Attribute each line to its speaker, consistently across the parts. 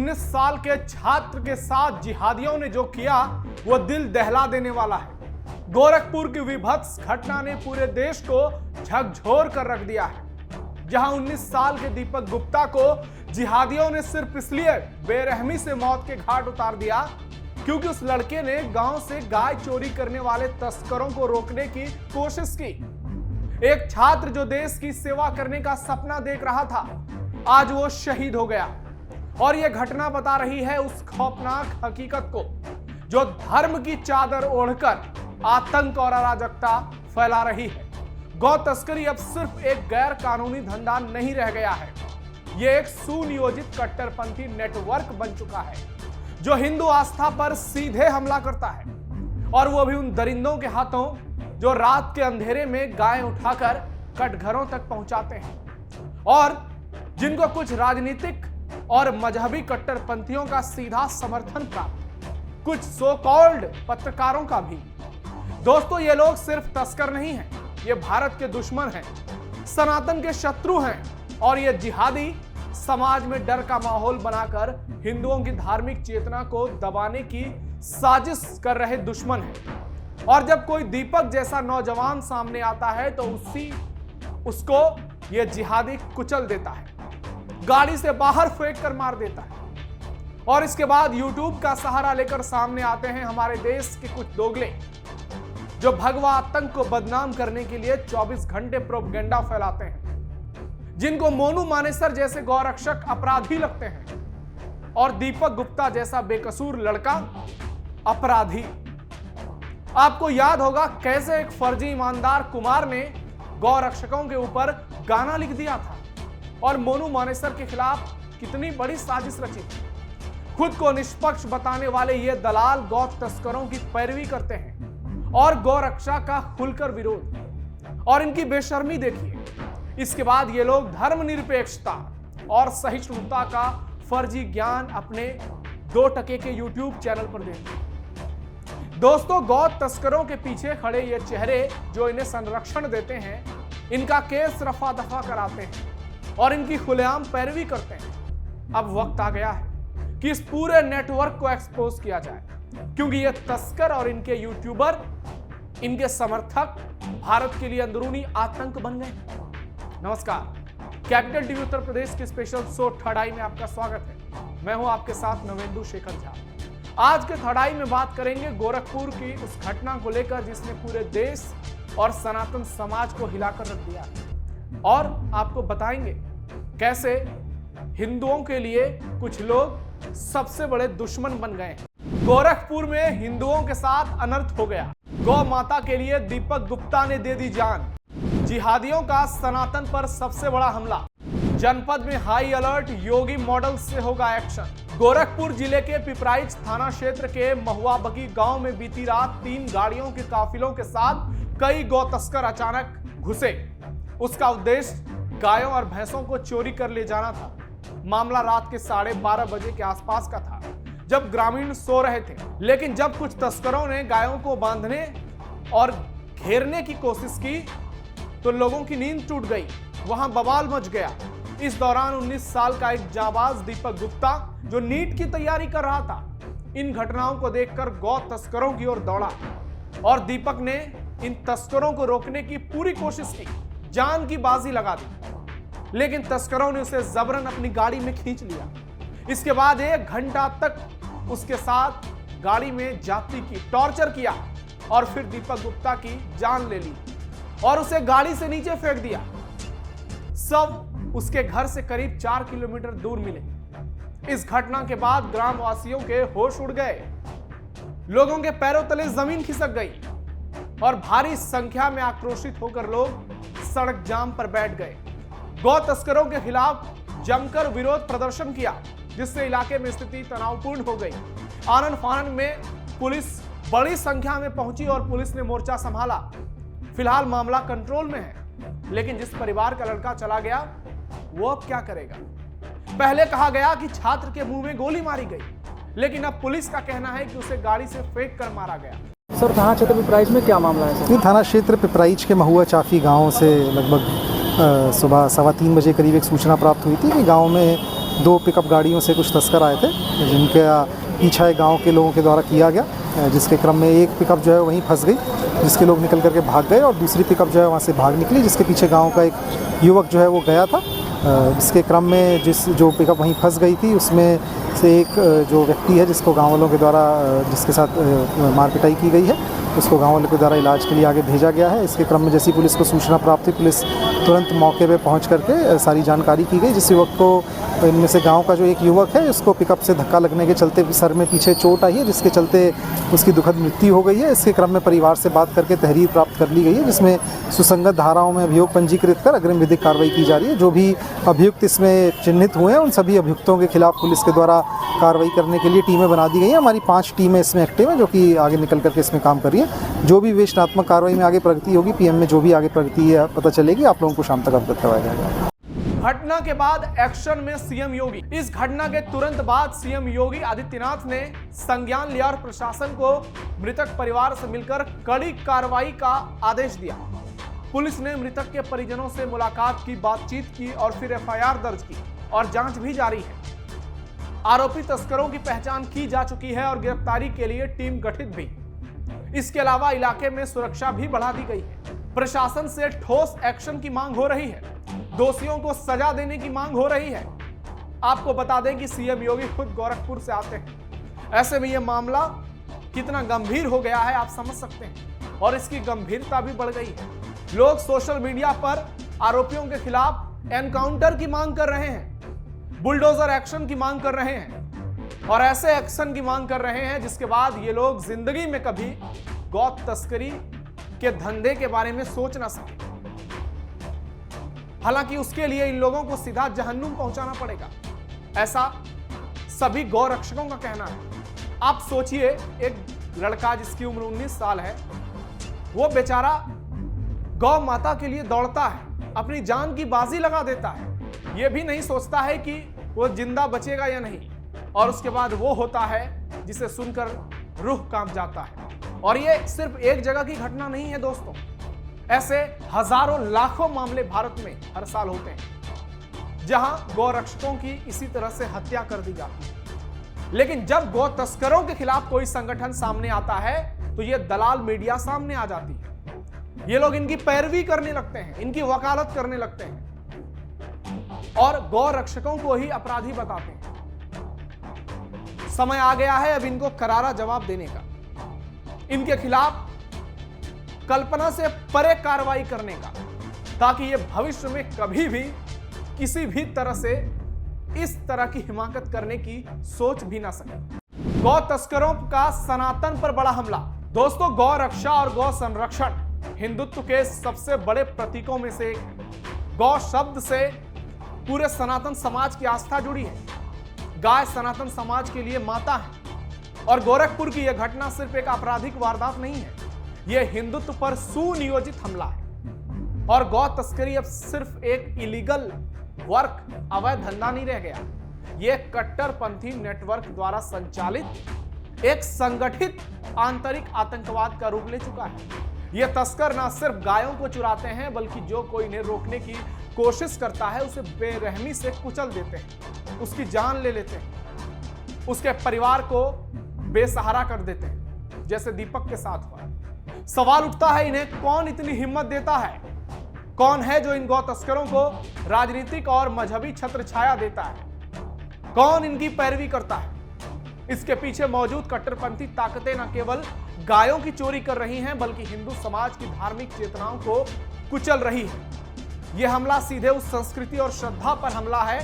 Speaker 1: 19 साल के छात्र के साथ जिहादियों ने जो किया वो दिल दहला देने वाला है। गोरखपुर की विभत्स घटना ने पूरे देश को झकझोर कर रख दिया है, जहां 19 साल के दीपक गुप्ता को जिहादियों ने सिर्फ इसलिए बेरहमी से मौत के घाट उतार दिया क्योंकि उस लड़के ने गांव से गाय चोरी करने वाले तस्करों को रोकने की कोशिश की। एक छात्र जो देश की सेवा करने का सपना देख रहा था, आज वो शहीद हो गया। और यह घटना बता रही है उस खौफनाक हकीकत को जो धर्म की चादर ओढ़कर आतंक और अराजकता फैला रही है। गौ तस्करी अब सिर्फ एक गैर कानूनी धंधा नहीं रह गया है, यह एक सुनियोजित कट्टरपंथी नेटवर्क बन चुका है जो हिंदू आस्था पर सीधे हमला करता है, और वो भी उन दरिंदों के हाथों जो रात के अंधेरे में गायें उठाकर कटघरों तक पहुंचाते हैं, और जिनको कुछ राजनीतिक और मजहबी कट्टरपंथियों का सीधा समर्थन प्राप्त, कुछ सो कॉल्ड पत्रकारों का भी। दोस्तों, ये लोग सिर्फ तस्कर नहीं हैं, ये भारत के दुश्मन हैं, सनातन के शत्रु हैं, और ये जिहादी समाज में डर का माहौल बनाकर हिंदुओं की धार्मिक चेतना को दबाने की साजिश कर रहे दुश्मन हैं। और जब कोई दीपक जैसा नौजवान सामने आता है तो उसको यह जिहादी कुचल देता है, गाड़ी से बाहर फेंक कर मार देता है। और इसके बाद यूट्यूब का सहारा लेकर सामने आते हैं हमारे देश के कुछ दोगले जो भगवा आतंक को बदनाम करने के लिए 24 घंटे प्रोपगेंडा फैलाते हैं, जिनको मोनू मानेसर जैसे गौरक्षक अपराधी लगते हैं और दीपक गुप्ता जैसा बेकसूर लड़का अपराधी। आपको याद होगा कैसे एक फर्जी ईमानदार कुमार ने गौरक्षकों के ऊपर गाना लिख दिया था और मोनू मानेसर के खिलाफ कितनी बड़ी साजिश रची थी। खुद को निष्पक्ष बताने वाले ये दलाल गौ तस्करों की पैरवी करते हैं और गौरक्षा का खुलकर विरोध, और इनकी बेशर्मी देखिए। इसके बाद ये लोग धर्मनिरपेक्षता और सहिष्णुता का फर्जी ज्ञान अपने 2 टके के यूट्यूब चैनल पर देते हैं। दोस्तों, गौ तस्करों के पीछे खड़े ये चेहरे जो इन्हें संरक्षण देते हैं, इनका केस रफा दफा कराते हैं और इनकी खुलेआम पैरवी करते हैं। अब वक्त आ गया है कि इस पूरे नेटवर्क को एक्सपोज किया जाए, क्योंकि ये तस्कर और इनके यूट्यूबर, इनके समर्थक भारत के लिए अंदरूनी आतंक बन गए। नमस्कार, कैपिटल टीवी उत्तर प्रदेश के स्पेशल शो थर्ड आई में आपका स्वागत है। मैं हूं आपके साथ नवेंदु शेखर झा। आज के थर्ड आई में बात करेंगे गोरखपुर की उस घटना को लेकर जिसने पूरे देश और सनातन समाज को हिलाकर रख दिया, और आपको बताएंगे कैसे हिंदुओं के लिए कुछ लोग सबसे बड़े दुश्मन बन गए हैं। गोरखपुर में हिंदुओं के साथ अनर्थ हो गया। गौ माता के लिए दीपक गुप्ता ने दे दी जान। जिहादियों का सनातन पर सबसे बड़ा हमला। जनपद में हाई अलर्ट, योगी मॉडल से होगा एक्शन। गोरखपुर जिले के पिपराइच थाना क्षेत्र के महुआबगी गांव में बीती रात 3 गाड़ियों के काफिलों के साथ कई गौ तस्कर अचानक घुसे। उसका उद्देश्य गायों और भैंसों को चोरी कर ले जाना था। मामला रात के 12:30 बजे के आसपास का था, जब ग्रामीण सो रहे थे। लेकिन जब कुछ तस्करों ने गायों को बांधने और घेरने की कोशिश की तो लोगों की नींद टूट गई, वहां बवाल मच गया। इस दौरान 19 साल का एक जाबाज दीपक गुप्ता जो नीट की तैयारी कर रहा था, इन घटनाओं को देखकर गौ तस्करों की ओर दौड़ा और दीपक ने इन तस्करों को रोकने की पूरी कोशिश की, जान की बाजी लगा दी, लेकिन तस्करों ने उसे जबरन अपनी गाड़ी में खींच लिया। इसके बाद 1 घंटा तक उसके साथ गाड़ी में जाती की टॉर्चर किया और फिर दीपक गुप्ता की जान ले ली और उसे गाड़ी से नीचे फेंक दिया। सब उसके घर से करीब 4 किलोमीटर दूर मिले। इस घटना के बाद ग्रामवासियों के होश उड़ गए, लोगों के पैरों तले जमीन खिसक गई और भारी संख्या में आक्रोशित होकर लोग सड़क जाम पर बैठ गए। गौ तस्करों के खिलाफ जमकर विरोध प्रदर्शन किया, जिससे इलाके में स्थिति तनावपूर्ण हो गई। आनन फानन में पुलिस बड़ी संख्या में पहुंची और पुलिस ने मोर्चा संभाला। फिलहाल मामला कंट्रोल में है, लेकिन जिस परिवार का लड़का चला गया वो अब क्या करेगा? पहले कहा गया कि छात्र के मुंह में गोली मारी गई, लेकिन अब पुलिस का कहना है कि उसे गाड़ी से फेंक कर मारा गया।
Speaker 2: सर, थाना क्षेत्र पिपराइच में क्या मामला है?
Speaker 3: ये थाना क्षेत्र पिपराइच के महुआ चाफी गांव से लगभग सुबह 3:15 बजे करीब एक सूचना प्राप्त हुई थी कि गांव में 2 पिकअप गाड़ियों से कुछ तस्कर आए थे, जिनका पीछा एक गाँव के लोगों के द्वारा किया गया, जिसके क्रम में एक पिकअप जो है वहीं फंस गई, जिसके लोग निकल करके भाग गए, और दूसरी पिकअप जो है वहाँ से भाग निकली, जिसके पीछे गाँव का एक युवक जो है वो गया था। इसके क्रम में जो पिकअप वहीं फंस गई थी, उसमें से एक जो व्यक्ति है जिसको गाँव वालों के द्वारा जिसके साथ मार पिटाई की गई है, उसको गाँव वालों के द्वारा इलाज के लिए आगे भेजा गया है। इसके क्रम में जैसी पुलिस को सूचना प्राप्त हुई, पुलिस तुरंत मौके पे पहुंच करके सारी जानकारी की गई। जिस युवक को, इनमें से गांव का जो एक युवक है, उसको पिकअप से धक्का लगने के चलते सर में पीछे चोट आई है, जिसके चलते उसकी दुखद मृत्यु हो गई है। इसके क्रम में परिवार से बात करके तहरीर प्राप्त कर ली गई है, जिसमें सुसंगत धाराओं में अभियोग पंजीकृत कर अग्रिम विधिक कार्रवाई की जा रही है। जो भी अभियुक्त इसमें चिन्हित हुए हैं, उन सभी अभियुक्तों के खिलाफ पुलिस के द्वारा कार्रवाई करने के लिए टीमें बना दी गई हैं। हमारी 5 टीमें इसमें एक्टिव हैं, जो कि आगे निकल करके इसमें काम कर रही है। जो भी विवेचनात्मक कार्रवाई में आगे प्रगति होगी, पीएम में जो भी आगे प्रगति है पता चलेगी, आप लोगों को शाम तक अवगत करवाया जाएगा।
Speaker 1: घटना के बाद एक्शन में सीएम योगी। इस घटना के तुरंत बाद सीएम योगी आदित्यनाथ ने संज्ञान लिया और प्रशासन को मृतक परिवार से मिलकर कड़ी कार्रवाई का आदेश दिया। पुलिस ने मृतक के परिजनों से मुलाकात की, बातचीत की और फिर एफआईआर दर्ज की और जांच भी जारी है। आरोपी तस्करों की पहचान की जा चुकी है और गिरफ्तारी के लिए टीम गठित भी। इसके अलावा इलाके में सुरक्षा भी बढ़ा दी गई है। प्रशासन से ठोस एक्शन की मांग हो रही है, दोषियों को सजा देने की मांग हो रही है। आपको बता दें कि सीएम योगी खुद गोरखपुर से आते हैं। ऐसे में यह मामला कितना गंभीर हो गया है आप समझ सकते हैं, और इसकी गंभीरता भी बढ़ गई है। लोग सोशल मीडिया पर आरोपियों के खिलाफ एनकाउंटर की मांग कर रहे हैं, बुलडोजर एक्शन की मांग कर रहे हैं, और ऐसे एक्शन की मांग कर रहे हैं जिसके बाद ये लोग जिंदगी में कभी गौ तस्करी के धंधे के बारे में सोच ना सके। हालांकि उसके लिए इन लोगों को सीधा जहन्नुम पहुंचाना पड़ेगा, ऐसा सभी गौ रक्षकों का कहना है। आप सोचिए, एक लड़का जिसकी उम्र 19 साल है, वो बेचारा गौ माता के लिए दौड़ता है, अपनी जान की बाजी लगा देता है, ये भी नहीं सोचता है कि वो जिंदा बचेगा या नहीं, और उसके बाद वो होता है जिसे सुनकर रूह कांप जाता है। और ये सिर्फ एक जगह की घटना नहीं है दोस्तों, ऐसे हजारों लाखों मामले भारत में हर साल होते हैं जहां गौ रक्षकों की इसी तरह से हत्या कर दी जाती है। लेकिन जब गौ तस्करों के खिलाफ कोई संगठन सामने आता है तो ये दलाल मीडिया सामने आ जाती है। ये लोग इनकी पैरवी करने लगते हैं, इनकी वकालत करने लगते हैं और गौ रक्षकों को ही अपराधी बताते हैं। समय आ गया है अब इनको करारा जवाब देने का, इनके खिलाफ कल्पना से परे कार्रवाई करने का, ताकि ये भविष्य में कभी भी किसी भी तरह से इस तरह की हिमाकत करने की सोच भी ना सके। गौ तस्करों का सनातन पर बड़ा हमला। दोस्तों, गौ रक्षा और गौ संरक्षण हिंदुत्व के सबसे बड़े प्रतीकों में से एक है। गौ शब्द से पूरे सनातन समाज की आस्था जुड़ी है। गाय सनातन समाज के लिए माता है, और गोरखपुर की यह घटना सिर्फ एक आपराधिक वारदात नहीं है, यह हिंदुत्व पर सुनियोजित हमला है। और गौ तस्करी अब सिर्फ एक इलीगल वर्क, अवैध धंधा नहीं रह गया, यह कट्टरपंथी नेटवर्क द्वारा संचालित एक संगठित आंतरिक आतंकवाद का रूप ले चुका है। यह तस्कर ना सिर्फ गायों को चुराते हैं, बल्कि जो कोई इन्हें रोकने की कोशिश करता है उसे बेरहमी से कुचल देते हैं, उसकी जान ले लेते हैं, उसके परिवार को बेसहारा कर देते हैं, जैसे दीपक के साथ हुआ। सवाल उठता है, इन्हें कौन इतनी हिम्मत देता है? कौन है जो इन गौ तस्करों को राजनीतिक और मजहबी छत्र छाया देता है? कौन इनकी पैरवी करता है? इसके पीछे मौजूद कट्टरपंथी ताकतें न केवल गायों की चोरी कर रही हैं, बल्कि हिंदू समाज की धार्मिक चेतनाओं को कुचल रही है। यह हमला सीधे उस संस्कृति और श्रद्धा पर हमला है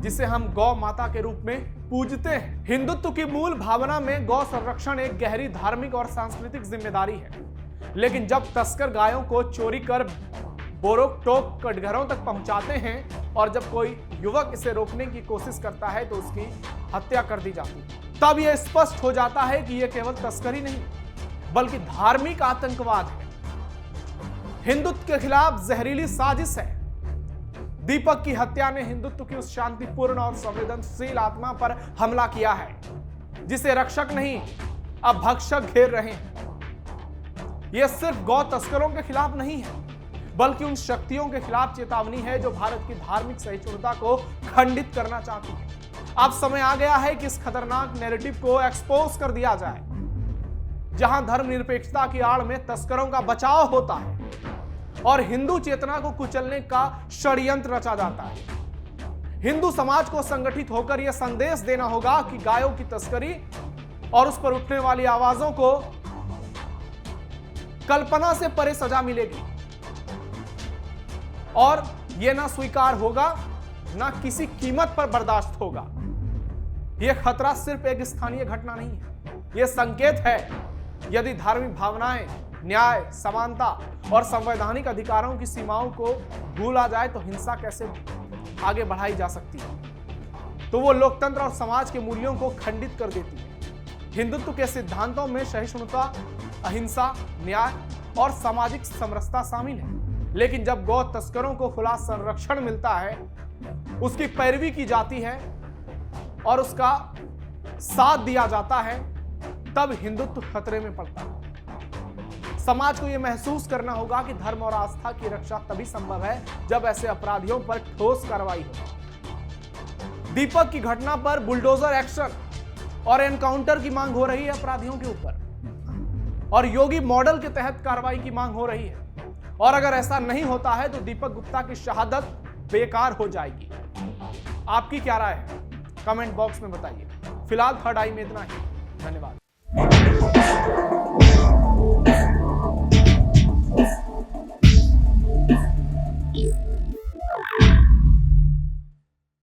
Speaker 1: जिसे हम गौ माता के रूप में पूजते हैं। हिंदुत्व की मूल भावना में गौ संरक्षण एक गहरी धार्मिक और सांस्कृतिक जिम्मेदारी है, लेकिन जब तस्कर गायों को चोरी कर बोरोक टोक कटघरों तक पहुंचाते हैं और जब कोई युवक इसे रोकने की कोशिश करता है तो उसकी हत्या कर दी जाती है, तब यह स्पष्ट हो जाता है कि यह केवल तस्करी नहीं बल्कि धार्मिक आतंकवाद है, हिंदुत्व के खिलाफ जहरीली साजिश है। दीपक की हत्या ने हिंदुत्व की उस शांतिपूर्ण और संवेदनशील आत्मा पर हमला किया है जिसे रक्षक नहीं अब भक्षक घेर रहे हैं। यह सिर्फ गौ तस्करों के खिलाफ नहीं है, बल्कि उन शक्तियों के खिलाफ चेतावनी है जो भारत की धार्मिक सहिष्णुता को खंडित करना चाहती है। अब समय आ गया है कि इस खतरनाक नैरेटिव को एक्सपोज कर दिया जाए, जहां धर्मनिरपेक्षता की आड़ में तस्करों का बचाव होता है और हिंदू चेतना को कुचलने का षड्यंत्र रचा जाता है। हिंदू समाज को संगठित होकर यह संदेश देना होगा कि गायों की तस्करी और उस पर उठने वाली आवाजों को कल्पना से परे सजा मिलेगी और यह ना स्वीकार होगा, ना किसी कीमत पर बर्दाश्त होगा। यह खतरा सिर्फ एक स्थानीय घटना नहीं है, यह संकेत है। यदि धार्मिक भावनाएं, न्याय, समानता और संवैधानिक अधिकारों की सीमाओं को भूला जाए तो हिंसा कैसे आगे बढ़ाई जा सकती है। तो वो लोकतंत्र और समाज के मूल्यों को खंडित कर देती है। हिंदुत्व के सिद्धांतों में सहिष्णुता, अहिंसा, न्याय और सामाजिक समरसता शामिल है, लेकिन जब गौ तस्करों को खुला संरक्षण मिलता है, उसकी पैरवी की जाती है और उसका साथ दिया जाता है, तब हिंदुत्व खतरे में पड़ता है। समाज को यह महसूस करना होगा कि धर्म और आस्था की रक्षा तभी संभव है जब ऐसे अपराधियों पर ठोस कार्रवाई हो। दीपक की घटना पर बुलडोजर एक्शन और एनकाउंटर की मांग हो रही है अपराधियों के ऊपर, और योगी मॉडल के तहत कार्रवाई की मांग हो रही है। और अगर ऐसा नहीं होता है तो दीपक गुप्ता की शहादत बेकार हो जाएगी। आपकी क्या राय है? कमेंट बॉक्स में बताइए। फिलहाल थर्ड आई में इतना ही। धन्यवाद।